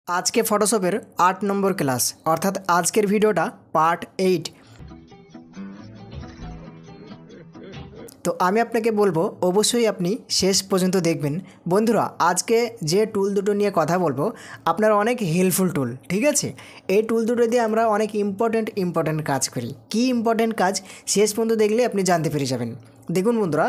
আজকে ফটোশপের ৮ নম্বর ক্লাস অর্থাৎ আজকের ভিডিওটা পার্ট 8। তো আমি আপনাকে বলবো অবশ্যই আপনি শেষ পর্যন্ত দেখবেন। বন্ধুরা, আজকে যে টুল দুটো নিয়ে কথা বলবো আপনার অনেক হেল্পফুল টুল, ঠিক আছে। এই টুল দুটো দিয়ে আমরা অনেক ইম্পর্ট্যান্ট কাজ করি। কী ইম্পর্ট্যান্ট কাজ শেষ পর্যন্ত দেখলে আপনি জানতে পেরে যাবেন। দেখুন বন্ধুরা,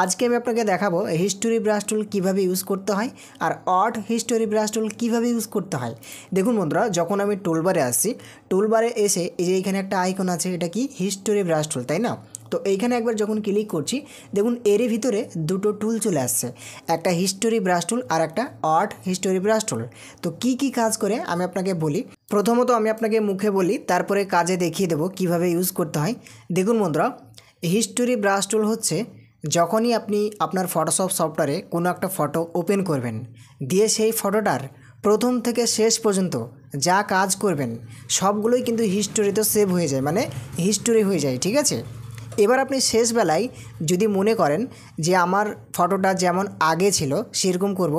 আজকে আমি আপনাকে দেখাবো হিস্টোরি ব্রাশ টুল কীভাবে ইউজ করতে হয় আর অড হিস্টোরি ব্রাশ টুল কীভাবে ইউজ করতে হয়। দেখুন বন্ধুরা, যখন আমি টুলবারে আসছি, টুলবারে এসে এই যে এইখানে একটা আইকন আছে, এটা কি হিস্টোরি ব্রাশ টুল, তাই না। তো এইখানে একবার যখন ক্লিক করছি, দেখুন এর ভিতরে দুটো টুল চলে আসছে, একটা হিস্টোরি ব্রাশ টুল আর একটা অড হিস্টোরি ব্রাশ টুল। তো কি কি কাজ করে আমি আপনাকে বলি। প্রথমত আমি আপনাকে মুখে বলি, তারপরে কাজে দেখিয়ে দেবো কীভাবে ইউজ করতে হয়। দেখুন বন্ধুরা, হিস্টোরি ব্রাশ টুল হচ্ছে যখনই আপনি আপনার ফটোশপ সফটওয়্যারে কোনো একটা ফটো ওপেন করবেন, দিয়ে সেই ফটোটার প্রথম থেকে শেষ পর্যন্ত যা কাজ করবেন সবগুলোই কিন্তু হিস্টোরিতে সেভ হয়ে যায়, মানে হিস্টোরি হয়ে যায়, ঠিক আছে। এবার আপনি শেষবেলায় যদি মনে করেন যে আমার ফটোটা যেমন আগে ছিল সেরকম করব,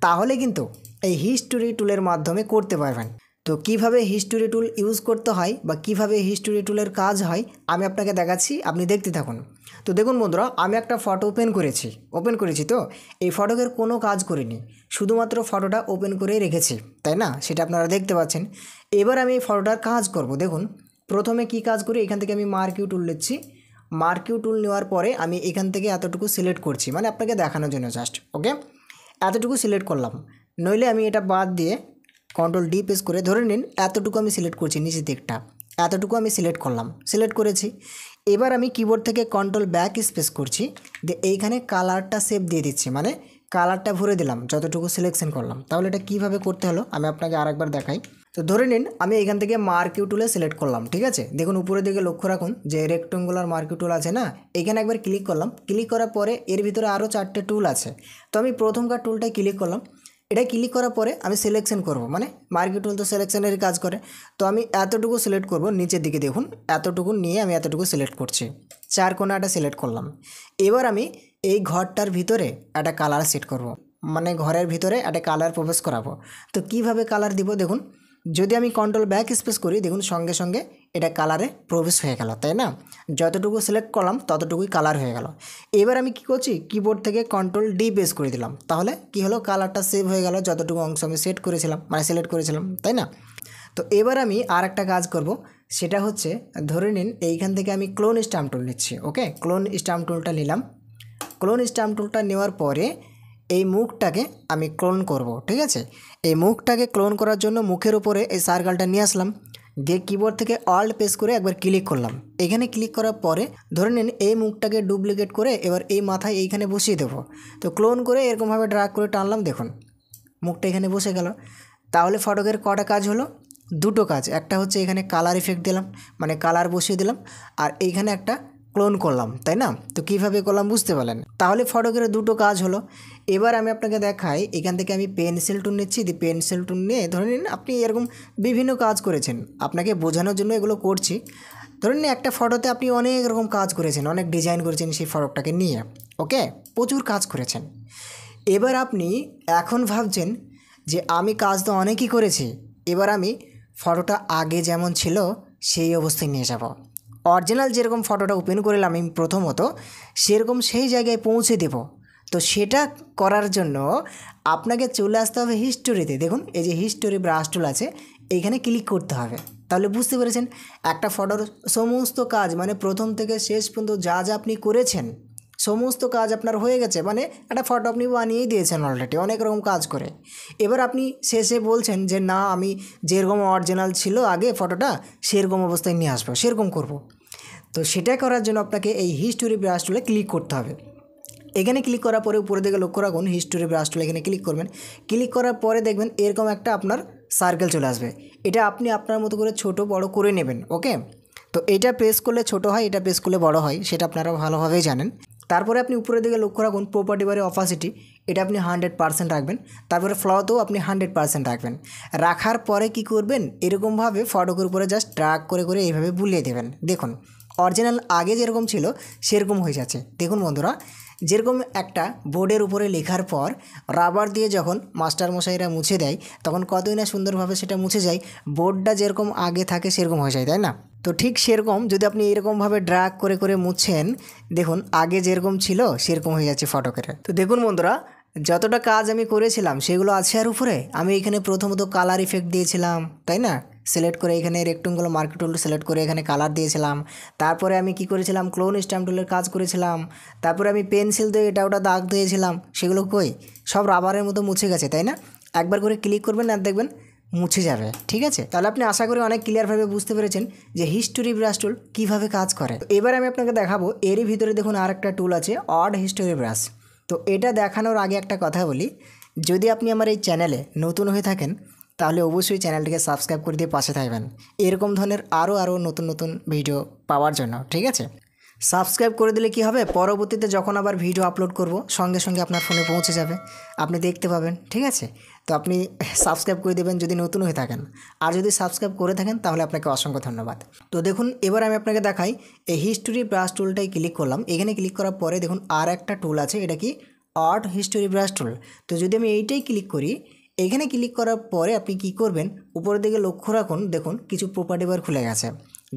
তাহলে কিন্তু এই হিস্টোরি টুলের মাধ্যমে করতে পারবেন। তো কিভাবে হিস্টোরি টুল ইউজ করতে হয় বা কিভাবে হিস্টোরি টুলের কাজ হয় আমি আপনাকে দেখাচ্ছি, আপনি দেখতে থাকুন। তো দেখুন বন্ধুরা, আমি একটা ফটো ওপেন করেছি। তো এই ফটোকের কোনো কাজ করিনি, শুধুমাত্র ফটোটা ওপেন করেই রেখেছি, তাই না, সেটা আপনারা দেখতে পাচ্ছেন। এবার আমি এই ফটোটার কাজ করব। দেখুন প্রথমে কি কাজ করি, এখান থেকে আমি মার্কিউ টুল নিচ্ছি। মার্কিউ টুল নেওয়ার পরে আমি এখান থেকে এতটুকু সিলেক্ট করছি, মানে আপনাকে দেখানোর জন্য জাস্ট, ওকে। এতটুকু সিলেক্ট করলাম, নইলে আমি এটা বাদ দিয়ে কন্ট্রোল ডি প্রেস করে ধরে নিন এতটুকু আমি সিলেক্ট করছি, নিচের দিকটা এতটুকু আমি সিলেক্ট করেছি। এবার আমি কিবোর্ড থেকে কন্ট্রোল ব্যাক স্পেস করছি, দিয়ে এইখানে কালারটা সেভ দিয়ে দিচ্ছি, মানে কালারটা ভরে দিলাম যতটুকু সিলেকশন করলাম। তাহলে এটা কীভাবে করতে হলো আমি আপনাকে আরেকবার দেখাই। তো ধরে নিন আমি এখান থেকে মার্কিউ টুলে সিলেক্ট করলাম, ঠিক আছে। দেখুন উপরের দিকে লক্ষ্য রাখুন যে রেক্টেঙ্গুলার মার্কিউ টুল আছে না, এখানে একবার ক্লিক করলাম। ক্লিক করার পরে এর ভিতরে আরও 4টে টুল আছে। তো আমি প্রথমকার টুলটায় ক্লিক করলাম। এটা ক্লিক করার পরে আমি সিলেকশন করব, মানে মার্কিউ টুল তো সিলেকশনের কাজ করে। তো আমি এতটুকু সিলেক্ট করব, নিচের দিকে দেখুন এতটুকু নিয়ে আমি এতটুকু সিলেক্ট করছি, 4 কোণাটা সিলেক্ট করলাম। এবার আমি এই ঘরটার ভিতরে একটা কালার সেট করব, মানে ঘরের ভিতরে একটা কালার প্রবেশ করাবো। তো কিভাবে কালার দিব, দেখুন যদি আমি কন্ট্রোল ব্যাক স্পেস করি, দেখুন সঙ্গে সঙ্গে এটা কালারে প্রবেশ হয়ে গেল, তাই না। যতটুকু সিলেক্ট করলাম ততটুকুই কালার হয়ে গেল। এবার আমি কি করছি, কিবোর্ড থেকে কন্ট্রোল ডি প্রেস করে দিলাম, তাহলে কি হলো, কালারটা সেভ হয়ে গেল যতটুকু অংশ আমি সেট করেছিলাম, মানে সিলেক্ট করেছিলাম, তাই না। তো এবার আমি আর একটা কাজ করব, সেটা হচ্ছে ধরে নিন এইখান থেকে আমি ক্লোন স্ট্যাম্প টুল নিচ্ছি, ওকে। ক্লোন স্ট্যাম্প টুলটা নিলাম। ক্লোন স্ট্যাম্প টুলটা নেওয়ার পরে এই মুখটাকে আমি ক্লোন করব, ঠিক আছে। এই মুখটাকে ক্লোন করার জন্য মুখের উপরে এই সার্কেলটা নিয়ে আসলাম, দিয়ে কিবোর্ড থেকে অল্ট প্রেস করে একবার ক্লিক করলাম। এখানে ক্লিক করার পরে ধরে নিন এই মুখটাকে ডুপ্লিকেট করে এবার এই মাথায় এইখানে বসিয়ে দেবো। তো ক্লোন করে এরকমভাবে ড্র্যাগ করে টানলাম, দেখুন মুখটা এখানে বসে গেল। তাহলে ফটোকের কটা কাজ হলো, দুটো কাজ। একটা হচ্ছে এখানে কালার ইফেক্ট দিলাম, মানে কালার বসিয়ে দিলাম, আর এইখানে একটা ক্লোন করলাম, তাই না। তো কীভাবে করলাম বুঝতে পারলেন, তাহলে ফটোকের দুটো কাজ হলো। এবার আমি আপনাকে দেখাই, এখান থেকে আমি পেন্সিল টুল নিচ্ছি। পেন্সিল টুল নিয়ে ধরে নিন আপনি এরকম বিভিন্ন কাজ করেছেন, আপনাকে বোঝানোর জন্য এগুলো করছি। ধরে নিন একটা ফটোতে আপনি অনেক রকম কাজ করেছেন, অনেক ডিজাইন করেছেন সেই ফটোটাকে নিয়ে, ওকে, প্রচুর কাজ করেছেন। এবার আপনি এখন ভাবছেন যে আমি কাজ তো অনেকই করেছি, এবার আমি ফটোটা আগে যেমন ছিল সেই অবস্থায় নিয়ে যাব। অরিজিনাল যেরকম ফটোটা ওপেন করলাম আমি প্রথমত, সেরকম সেই জায়গায় পৌঁছে দেব। তো সেটা করার জন্য আপনাকে চলে আসতে হবে হিস্টোরিতে। দেখুন এই যে হিস্টোরি ব্রাশ টুল আছে, এইখানে ক্লিক করতে হবে। তাহলে বুঝতে পেরেছেন একটা ফটোর সমস্ত কাজ, মানে প্রথম থেকে শেষ পর্যন্ত যা যা আপনি করেছেন সমস্ত কাজ আপনার হয়ে গেছে, মানে একটা ফটো আপনি বানিয়েই দিয়েছেন অলরেডি অনেক রকম কাজ করে। এবার আপনি শেষে বলছেন যে না আমি যেরকম অরিজিনাল ছিল আগে ফটোটা সেরকম অবস্থায় নিয়ে আসবো, সেরকম করব। তো সেটা করার জন্য আপনাকে এই হিস্টোরি ব্রাশ টুলে ক্লিক করতে হবে। এখানে ক্লিক করার পরে উপরের দিকে লক্ষ্য রাখুন, হিস্টোরি ব্রাশ টুল এখানে ক্লিক করবেন। ক্লিক করার পরে দেখবেন এরকম একটা আপনার সার্কেল চলে আসবে। এটা আপনি আপনার মতো করে ছোট বড় করে নেবেন, ওকে। তো এটা প্রেস করলে ছোট হয়, এটা প্রেস করলে বড় হয়, সেটা আপনারা ভালোভাবেই জানেন। তারপরে আপনি উপরের দিকে লক্ষ্য রাখুন, প্রপার্টি বারে অপাসিটি এটা আপনি 100% রাখবেন। তারপরে ফ্লতেও আপনি 100% রাখবেন। রাখার পরে কি করবেন, এরকমভাবে ফটোকের উপরে জাস্ট ড্র্যাগ করে করে এইভাবে বুলিয়ে দেবেন। দেখুন অরিজিনাল আগে যেরকম ছিল সেরকম হয়ে যাচ্ছে। দেখুন বন্ধুরা, যেরকম একটা বোর্ডের উপরে লেখার পর রাবার দিয়ে যখন মাস্টারমশাইরা মুছে দেয় তখন কতই না সুন্দরভাবে সেটা মুছে যায়, বোর্ডটা যেরকম আগে থাকে সেরকম হয়ে যায়, তাই না? তো ঠিক সেরকম যদি আপনি এরকমভাবে ড্র্যাগ করে করে মুছছেন, দেখুন আগে যেরকম ছিল সেরকম হয়ে যাচ্ছে ফটোকের। তো দেখুন বন্ধুরা, যতটা কাজ আমি করেছিলাম সেগুলো আছে আর উপরে আমি এখানে প্রথমত কালার ইফেক্ট দিয়েছিলাম, তাই না? সিলেক্ট করে এখানে রেক্টেঙ্গুলার মার্কেট টুল সিলেক্ট করে এখানে কালার দিয়েছিলাম। তারপরে আমি কি করেছিলাম, ক্লোন স্ট্যাম্প টুলের কাজ করেছিলাম। তারপরে আমি পেন্সিল দিয়ে এটা ওটা দাগ দিয়েছিলাম, সেগুলো কই সব রাবারের মতো মুছে গেছে, তাই না? একবার করে ক্লিক করবেন আর দেখবেন মুছে যাবে। ঠিক আছে, তাহলে আপনি আশা করি অনেক ক্লিয়ারভাবে বুঝতে পেরেছেন যে হিস্টোরি ব্রাশ টুল কীভাবে কাজ করে। এবার আমি আপনাকে দেখাবো এরই ভিতরে দেখুন আর একটা টুল আছে অড হিস্টোরি ব্রাশ। তো এটা দেখানোর আগে একটা কথা বলি, যদি আপনি আমার এই চ্যানেলে নতুন হয়ে থাকেন তাহলে অবশ্যই চ্যানেলটিকে সাবস্ক্রাইব করে দিয়ে পাশে থাকবেন এরকম ধরনের আরও নতুন নতুন ভিডিও পাওয়ার জন্য। ঠিক আছে, সাবস্ক্রাইব করে দিলে কি হবে, পরবর্তীতে যখন আবার ভিডিও আপলোড করব সঙ্গে সঙ্গে আপনার ফোনে পৌঁছে যাবে, আপনি দেখতে পাবেন। ঠিক আছে, তো আপনি সাবস্ক্রাইব করে দেবেন যদি নতুন হয়ে থাকেন, আর যদি সাবস্ক্রাইব করে থাকেন তাহলে আপনাকে অসংখ্য ধন্যবাদ। তো দেখুন এবার আমি আপনাকে দেখাই, এই হিস্টোরি ব্রাশ টুলটাই ক্লিক করলাম। এখানে ক্লিক করার পরে দেখুন আর একটা টুল আছে, এটা কি অড হিস্টোরি ব্রাশ টুল। তো যদি আমি এইটাই ক্লিক করি, এখানে ক্লিক করার পরে আপনি কি করবেন, উপরের দিকে লক্ষ্য রাখুন, দেখুন কিছু প্রপার্টি বার খুলে গেছে।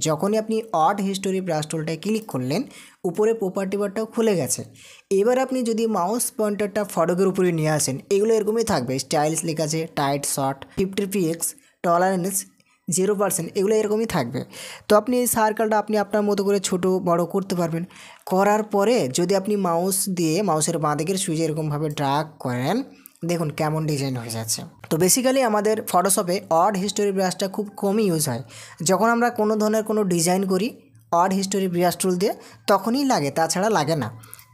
যখনই আপনি অড হিস্টোরি ব্রাশ টুলটায় ক্লিক করলেন উপরে প্রপার্টি বারটাও খুলে গেছে। এবার আপনি যদি মাউস পয়েন্টারটা ফটকের উপরে নিয়ে আসেন, এগুলো এরকমই থাকবে, স্টাইলস লেখা আছে, টাইট শর্ট, 50px, টলারেন্স 0%, এগুলো এরকমই থাকবে। তো আপনি এই সার্কেলটা আপনি আপনার মতো করে ছোট বড় করতে পারবেন। করার পরে যদি আপনি মাউস দিয়ে মাউসের বাঁ দিকের সুইচে এরকমভাবে ড্র্যাগ করেন, দেখুন কেমন ডিজাইন হয়ে যাচ্ছে। তো বেসিক্যালি আমাদের ফটোশপে অড হিস্টোরি ব্রাশটা খুব কমই ইউজ হয়। যখন আমরা কোনো ধরনের কোনো ডিজাইন করি অড হিস্টোরি ব্রাশ টুল দিয়ে তখনই লাগে, তাছাড়া লাগে না।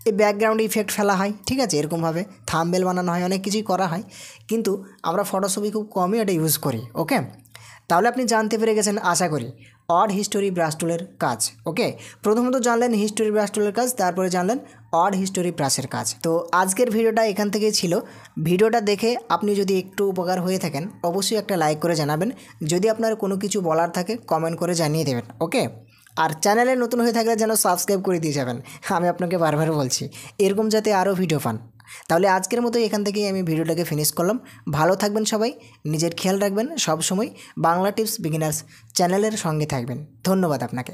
এই ব্যাকগ্রাউন্ড ইফেক্ট ফেলা হয়, ঠিক আছে, এরকমভাবে থাম্বনেল বানানো হয়, অনেক কিছুই করা হয়, কিন্তু আমরা ফটোশপে খুব কমই এটা ইউজ করি। ওকে, তাহলে আপনি জানতে পেরে গেছেন আশা করি অড হিস্টোরি ব্রাশ টুলের কাজ। ওকে, প্রথমত জানলেন হিস্টোরি ব্রাশ টুলের কাজ, তারপরে জানলেন অড হিস্টোরি ব্রাশের কাজ। তো আজকের ভিডিওটা এখান থেকেই ছিল। ভিডিওটা দেখে আপনি যদি একটু উপকার হয়ে থাকেন অবশ্যই একটা লাইক করে জানাবেন। যদি আপনার কোনো কিছু বলার থাকে কমেন্ট করে জানিয়ে দেবেন। ওকে, আর চ্যানেলে নতুন হয়ে থাকলে যেন সাবস্ক্রাইব করে দিয়ে যাবেন, আমি আপনাকে বারবার বলছি, এরকম যাতে আরও ভিডিও পান। তাহলে আজকের মতো এখান থেকেই আমি ভিডিওটাকে ফিনিশ করলাম। ভালো থাকবেন সবাই, নিজের খেয়াল রাখবেন, সব সময় বাংলা টিপস বিগিনার্স চ্যানেলের সঙ্গে থাকবেন। ধন্যবাদ আপনাকে।